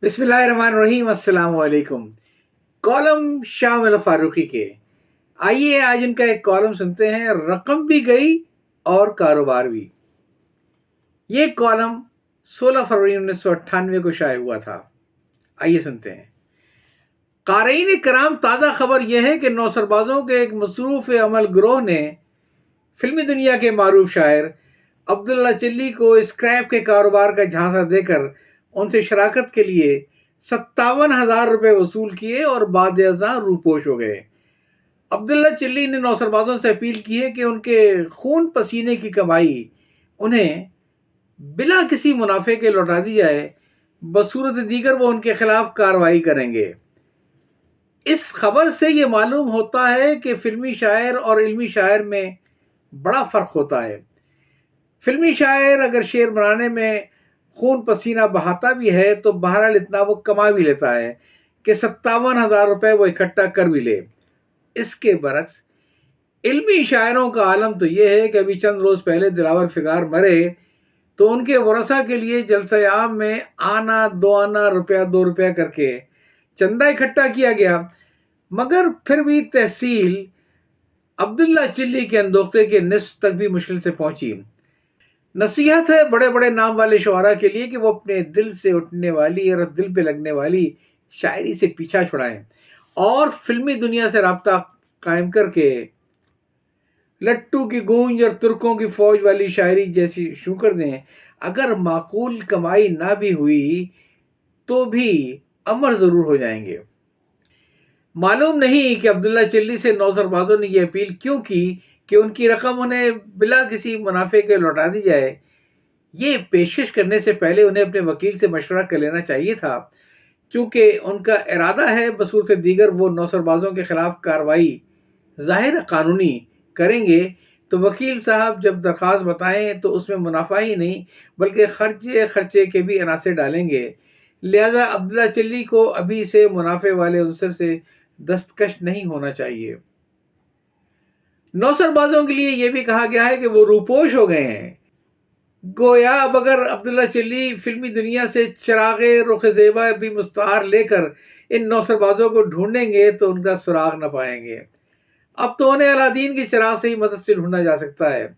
बिस्मिल्लाहिर्रहमानिर्रहीम, अस्सलाम वालेकुम। कॉलम शामिल फारूकी के। आइए आज इनका एक कॉलम सुनते हैं, रकम भी गई और कारोबार भी। ये कॉलम 16 फरवरी 1998 को शाये हुआ था। आइए सुनते हैं। क़ारीन कराम, ताज़ा खबर यह है कि नौसरबाजों के एक मसरूफ़ अमल गिरोह ने फिल्मी दुनिया के मारूफ शायर अब्दुल्ला चिल्ली को स्क्रैप के कारोबार का झांसा देकर उनसे शराकत के लिए 57,000 रुपये वसूल किए और बाद अज़ां रूपोश हो गए। अब्दुल्ला चिल्ली ने नौसरबाजों से अपील की है कि उनके खून पसीने की कमाई उन्हें बिला किसी मुनाफे के लौटा दी जाए, बसूरत दीगर वो उनके खिलाफ कार्रवाई करेंगे। इस खबर से ये मालूम होता है कि फिल्मी शायर और इल्मी शायर में बड़ा फ़र्क होता है। फिल्मी शायर अगर शेर बनाने में खून पसीना बहाता भी है तो बहरहाल इतना वो कमा भी लेता है कि 57,000 रुपये वो इकट्ठा कर भी ले। इसके बरक्स इल्मी शायरों का आलम तो ये है कि अभी चंद रोज़ पहले दिलावर फिगार मरे तो उनके वरसा के लिए जलसा आम में आना दो आना रुपया 2 रुपया करके चंदा इकट्ठा किया गया, मगर फिर भी तहसील अब्दुल्ला चिल्ली के अंदोखे के निस्फ तक भी मुश्किल से पहुंची। नसीहत है बड़े बड़े नाम वाले शुआरा के लिए कि वो अपने दिल से उठने वाली और दिल पे लगने वाली शायरी से पीछा छुड़ाएं और फिल्मी दुनिया से राब्ता कायम करके लट्टू की गूंज और तुर्कों की फौज वाली शायरी जैसी शुरू कर दें। अगर माकूल कमाई ना भी हुई तो भी अमर ज़रूर हो जाएंगे। मालूम नहीं कि अब्दुल्ला चिल्ली से नौसरबाजों ने यह अपील क्यों की कि उनकी रकम उन्हें बिला किसी मुनाफे के लौटा दी जाए। ये पेशकश करने से पहले उन्हें अपने वकील से मशवरा कर लेना चाहिए था। चूँकि उनका इरादा है बसूरत दीगर वो नौसरबाजों के खिलाफ कार्रवाई ज़ाहिर कानूनी करेंगे, तो वकील साहब जब दरख्वास्त बताएं तो उसमें मुनाफा ही नहीं बल्कि खर्चे के भी अनासर डालेंगे। लिहाजा अब्दुल्ला चिल्ली को अभी से मुनाफे वाले अंसर से दस्तकश नहीं होना चाहिए। नौसरबाजों के लिए यह भी कहा गया है कि वो रूपोश हो गए हैं। गोया अब अगर अब्दुल्ला चिल्ली फिल्मी दुनिया से चिरागे रुख ज़ेबा भी मुस्तार लेकर इन नौसरबाजों को ढूंढेंगे तो उनका सुराग न पाएंगे। अब तो उन्हें अलादीन के चिराग से ही मदद से ढूंढा जा सकता है,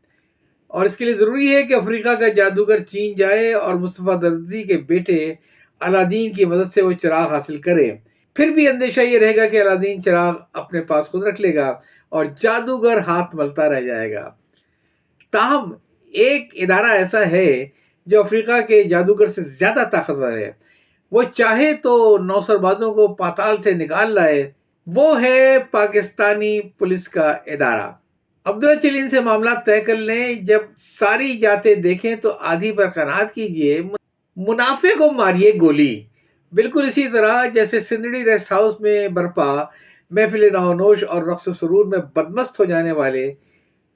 और इसके लिए ज़रूरी है कि अफ्रीका का जादूगर चीन जाए और मुस्तफ़ा दर्जी के बेटे अलादीन की मदद से वो चिराग हासिल करे। फिर भी अंदेशा ये रहेगा कि अलादीन चिराग अपने पास खुद रख लेगा और जादूगर हाथ मलता रह जाएगा। ताहम एक इदारा ऐसा है जो अफ्रीका के जादूगर से ज़्यादा ताकतवर है। वो चाहे तो नौसरबाजों को पाताल से निकाल लाए। वो है पाकिस्तानी पुलिस का इदारा। अब्दुल्ला चिल्ली से मामला तय कर लें। जब सारी जातें देखें तो आधी पर कनात कीजिए, मुनाफे को मारिए गोली। बिल्कुल इसी तरह जैसे सिंदड़ी रेस्ट हाउस में बरपा महफिल नौनोश और रक्स सुरूर में बदमस्त हो जाने वाले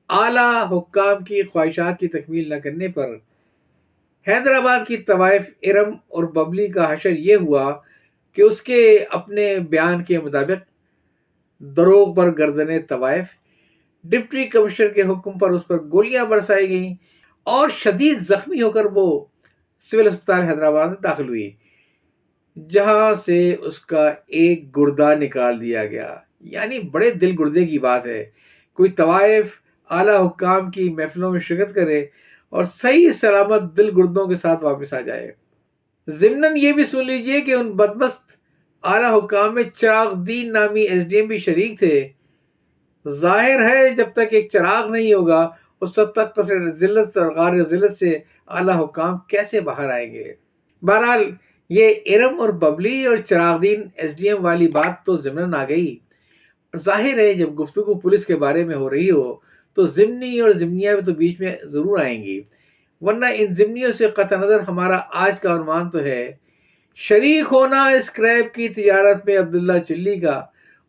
आला हुक्काम की ख्वाहिशात की तकमील न करने पर हैदराबाद की तवाइफ इरम और बबली का हशर ये हुआ कि उसके अपने बयान के मुताबिक दरोग पर गर्दने तवाइफ डिप्टी कमिश्नर के हुक्म पर उस पर गोलियां बरसाई गईं और शदीद जख्मी होकर वो सिविल अस्पताल हैदराबाद में दाखिल हुई, जहां से उसका एक गुर्दा निकाल दिया गया। यानी बड़े दिल गुर्दे की बात है कोई तवाइफ आला हुक्काम की महफिलों में शिरकत करे और सही सलामत दिल गुर्दों के साथ वापस आ जाए। ज़िम्नन ये भी सुन लीजिए कि उन बदमस्त आला हुक्काम में चिरागुद्दीन नामी एसडीएम भी शरीक थे। जाहिर है जब तक एक चिराग नहीं होगा उस तक जिल्लत और गार जिल्लत से आला हुक्काम कैसे बाहर आएंगे। बहरहाल ये इरम और बबली और चिरागुद्दीन एसडीएम वाली बात तो ज़िम्नन आ गई। जाहिर है जब गुफ्तगू पुलिस के बारे में हो रही हो तो ज़िमनी और ज़िमनिया भी तो बीच में ज़रूर आएंगी, वरना इन ज़िमनियों से कतई नज़र हमारा आज का अनुमान तो है शरीक होना स्क्रैप की तिजारत में अब्दुल्ला चिल्ली का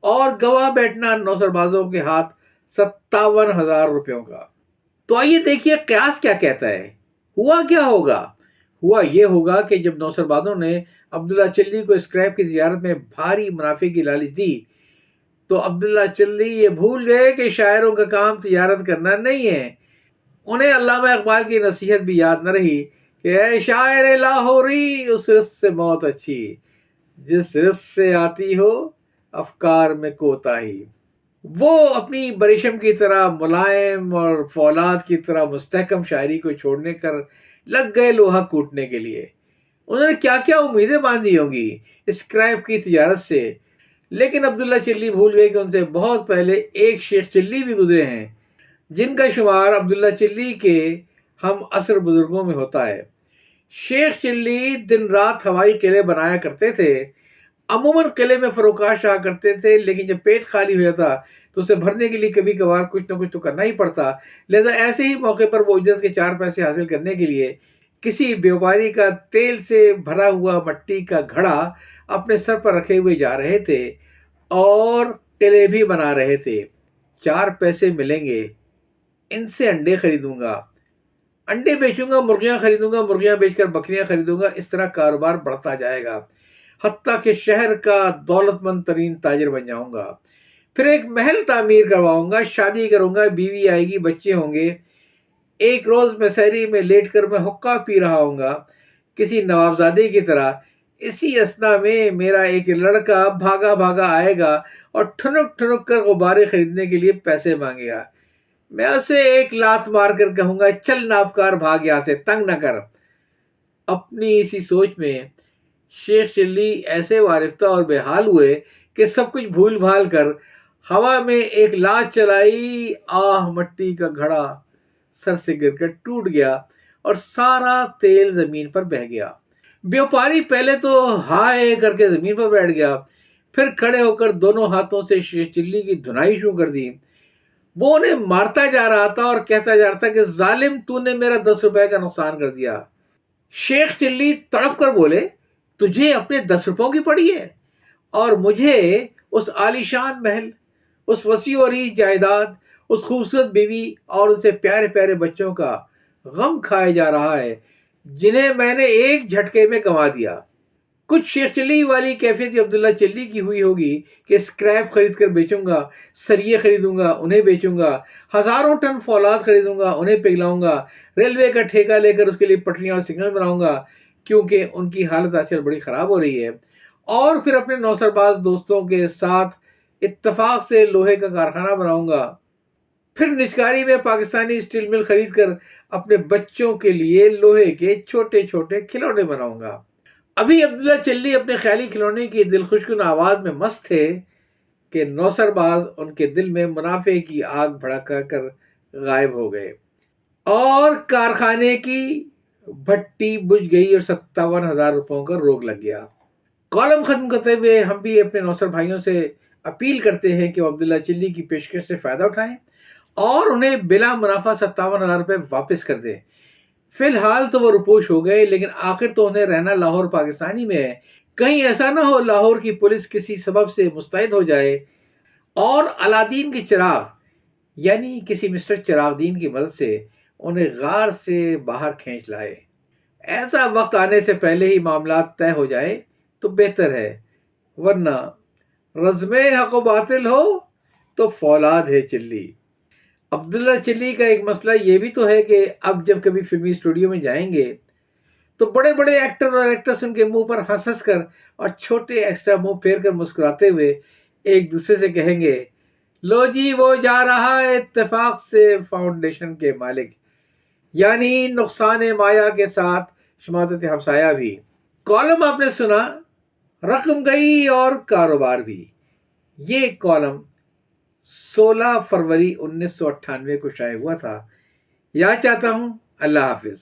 और गवाह बैठना नौसरबाजों के हाथ 57,000 रुपयों का। तो आइए देखिए कयास क्या कहता है। हुआ क्या होगा? हुआ ये होगा कि जब नौसरबाजों ने अब्दुल्ला चिल्ली को स्क्रैप की तिजारत में भारी मुनाफे की लालच दी तो अब्दुल्ला चिल्ली ये भूल गए कि शायरों का काम तिजारत करना नहीं है। उन्हें अल्लामा इकबाल की नसीहत भी याद न रही کہ اے شاعر لاہوری، اس رزق سے موت اچھی جس رزق سے آتی ہو افکار میں کوتاہی۔ وہ اپنی بریشم کی طرح ملائم اور فولاد کی طرح مستحکم شاعری کو چھوڑنے کر لگ گئے لوہا کوٹنے کے لیے۔ انہوں نے کیا کیا امیدیں باندھی ہوں گی اسکریپ کی تجارت سے، لیکن عبداللہ چلی بھول گئے کہ ان سے بہت پہلے ایک شیخ چلی بھی گزرے ہیں، جن کا شمار عبداللہ چلی کے ہم عصر بزرگوں میں ہوتا ہے۔ شیخ چلی دن رات ہوائی قلعے بنایا کرتے تھے، عموماً قلعے میں فروکاش رہا کرتے تھے، لیکن جب پیٹ خالی ہو جاتا تو اسے بھرنے کے لیے کبھی کبھار کچھ نہ کچھ تو کرنا ہی پڑتا، لہذا ایسے ہی موقع پر وہ اجرت کے 4 پیسے حاصل کرنے کے لیے کسی بیوپاری کا تیل سے بھرا ہوا مٹی کا گھڑا اپنے سر پر رکھے ہوئے جا رہے تھے اور قلعے بھی بنا رہے تھے۔ 4 پیسے ملیں گے، ان سے انڈے خریدوں گا، انڈے بیچوں گا، مرغیاں خریدوں گا، مرغیاں بیچ کر بکریاں خریدوں گا، اس طرح کاروبار بڑھتا جائے گا حتیٰ کہ شہر کا دولت مند ترین تاجر بن جاؤں گا۔ پھر ایک محل تعمیر کرواؤں گا، شادی کروں گا، بیوی آئے گی، بچے ہوں گے۔ ایک روز مسحری میں لیٹ کر میں حقہ پی رہا ہوں گا کسی نوابزادے کی طرح، اسی اثنا میں میرا ایک لڑکا بھاگا بھاگا آئے گا اور ٹھنک ٹھنک کر غبارے خریدنے کے لیے پیسے مانگے گا۔ میں اسے ایک لات مار کر کہوں گا چل نابکار بھاگ یہاں سے، تنگ نہ کر۔ اپنی اسی سوچ میں شیخ چلی ایسے وارفتہ اور بے حال ہوئے کہ سب کچھ بھول بھال کر ہوا میں ایک لات چلائی، آہ مٹی کا گھڑا سر سے گر کر ٹوٹ گیا اور سارا تیل زمین پر بہہ گیا۔ بیوپاری پہلے تو ہائے کر کے زمین پر بیٹھ گیا، پھر کھڑے ہو کر دونوں ہاتھوں سے شیخ چلی کی دھنائی شروع کر دی۔ وہ انہیں مارتا جا رہا تھا اور کہتا جا رہا تھا کہ ظالم، تو نے میرا 10 روپے کا نقصان کر دیا۔ شیخ چلی تڑپ کر بولے، تجھے اپنے 10 روپوں کی پڑی ہے اور مجھے اس عالیشان محل، اس وسیع و عریض جائیداد، اس خوبصورت بیوی اور ان سے پیارے پیارے بچوں کا غم کھائے جا رہا ہے جنہیں میں نے ایک جھٹکے میں گنوا دیا۔ کچھ شیخ چلی والی کیفیت عبداللہ چلی کی ہوئی ہوگی کہ اسکریپ خرید کر بیچوں گا، سریے خریدوں گا، انہیں بیچوں گا، ہزاروں ٹن فولاد خریدوں گا، انہیں پگھلاؤں گا، ریلوے کا ٹھیکہ لے کر اس کے لیے پٹریاں اور سگنل بناؤں گا کیونکہ ان کی حالت آج کل بڑی خراب ہو رہی ہے، اور پھر اپنے نوسر باز دوستوں کے ساتھ اتفاق سے لوہے کا کارخانہ بناؤں گا، پھر نچکاری میں پاکستانی اسٹیل مل خرید کر اپنے بچوں کے لیے لوہے کے چھوٹے چھوٹے کھلونے بناؤں گا۔ ابھی عبداللہ چلی اپنے خیالی کھلونے کی دل خشکن آواز میں مست تھے کہ نوسر باز ان کے دل میں منافع کی آگ بھڑکا کر غائب ہو گئے اور کارخانے کی بھٹی بجھ گئی اور 57,000 روپوں کا روگ لگ گیا۔ کالم ختم کرتے ہوئے ہم بھی اپنے نوسر بھائیوں سے اپیل کرتے ہیں کہ وہ عبداللہ چلی کی پیشکش سے فائدہ اٹھائیں اور انہیں بلا منافع 57,000 روپے واپس کر دیں۔ فی الحال تو وہ روپوش ہو گئے، لیکن آخر تو انہیں رہنا لاہور پاکستانی میں ہے، کہیں ایسا نہ ہو لاہور کی پولیس کسی سبب سے مستعد ہو جائے اور علادین کے چراغ یعنی کسی مسٹر چراغ دین کی مدد سے انہیں غار سے باہر کھینچ لائے۔ ایسا وقت آنے سے پہلے ہی معاملات طے ہو جائے تو بہتر ہے، ورنہ رزم حق و باطل ہو تو فولاد ہے چلی۔ عبداللہ چلی کا ایک مسئلہ یہ بھی تو ہے کہ اب جب کبھی فلمی اسٹوڈیو میں جائیں گے تو بڑے بڑے ایکٹر اور ایکٹریس ان کے منہ پر ہنس ہنس کر اور چھوٹے ایکسٹرا منہ پھیر کر مسکراتے ہوئے ایک دوسرے سے کہیں گے، لو جی وہ جا رہا ہے اتفاق سے فاؤنڈیشن کے مالک، یعنی نقصان مایا کے ساتھ شماتت ہمسایہ بھی۔ کالم آپ نے سنا، رقم گئی اور کاروبار بھی۔ یہ کالم 16 فروری 1998 کو شائع ہوا تھا۔ یاد چاہتا ہوں۔ اللہ حافظ۔